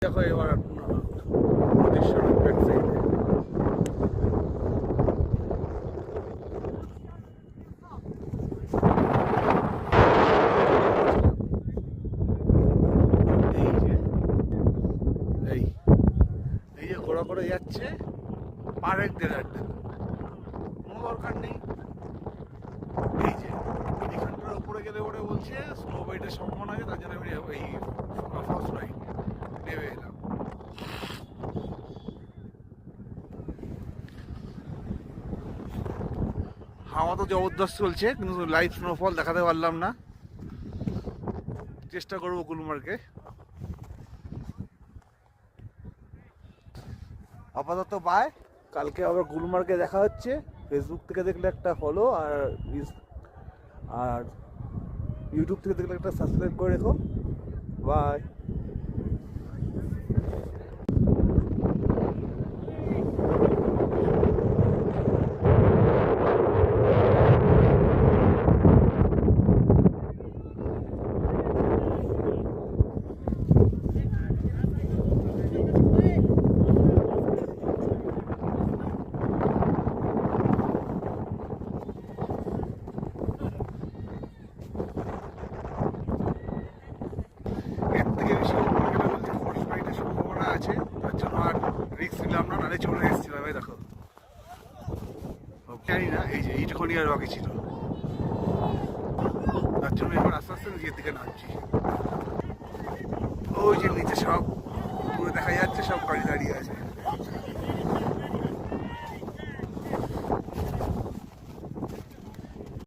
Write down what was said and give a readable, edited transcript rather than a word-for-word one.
দেখো এবার নদীর সড়ক ব্যাক সাইডে এই এই যে ঘোরা করে যাচ্ছে পারের ডেরার কোনো দরকার নেই। এই যে এখানটার উপরে গেলে ওরা বলছে স্নো বাইটের সম্ভাবনা আছে, তার জন্য আমি এই ফার্স্ট রাইড নেমে এলাম। হাওয়া তো জবরদস্ত চলছে, কিন্তু লাইভ স্নোফল দেখাতে পারলাম না। চেষ্টা করবো গুলমার্গে। আপাতত বাই, কালকে আবার গুলমার্গে দেখা হচ্ছে। ফেসবুক থেকে দেখলে একটা ফলো, আর ইউটিউব থেকে দেখলে একটা সাবস্ক্রাইব করে রেখো। বাই। এর থেকে বেশি উপরে গেলে বলছে ফোর্স ফাইটের সম্ভাবনা আছে, তার জন্য আর রিস্ক নিলাম না, নাহলে চলে এসেছিলাম। এই দেখো, জানি না এই যে এইটুকুনি আর বাকি ছিল, তার জন্য এবার আস্তে আস্তে নিজের দিকে নামছি।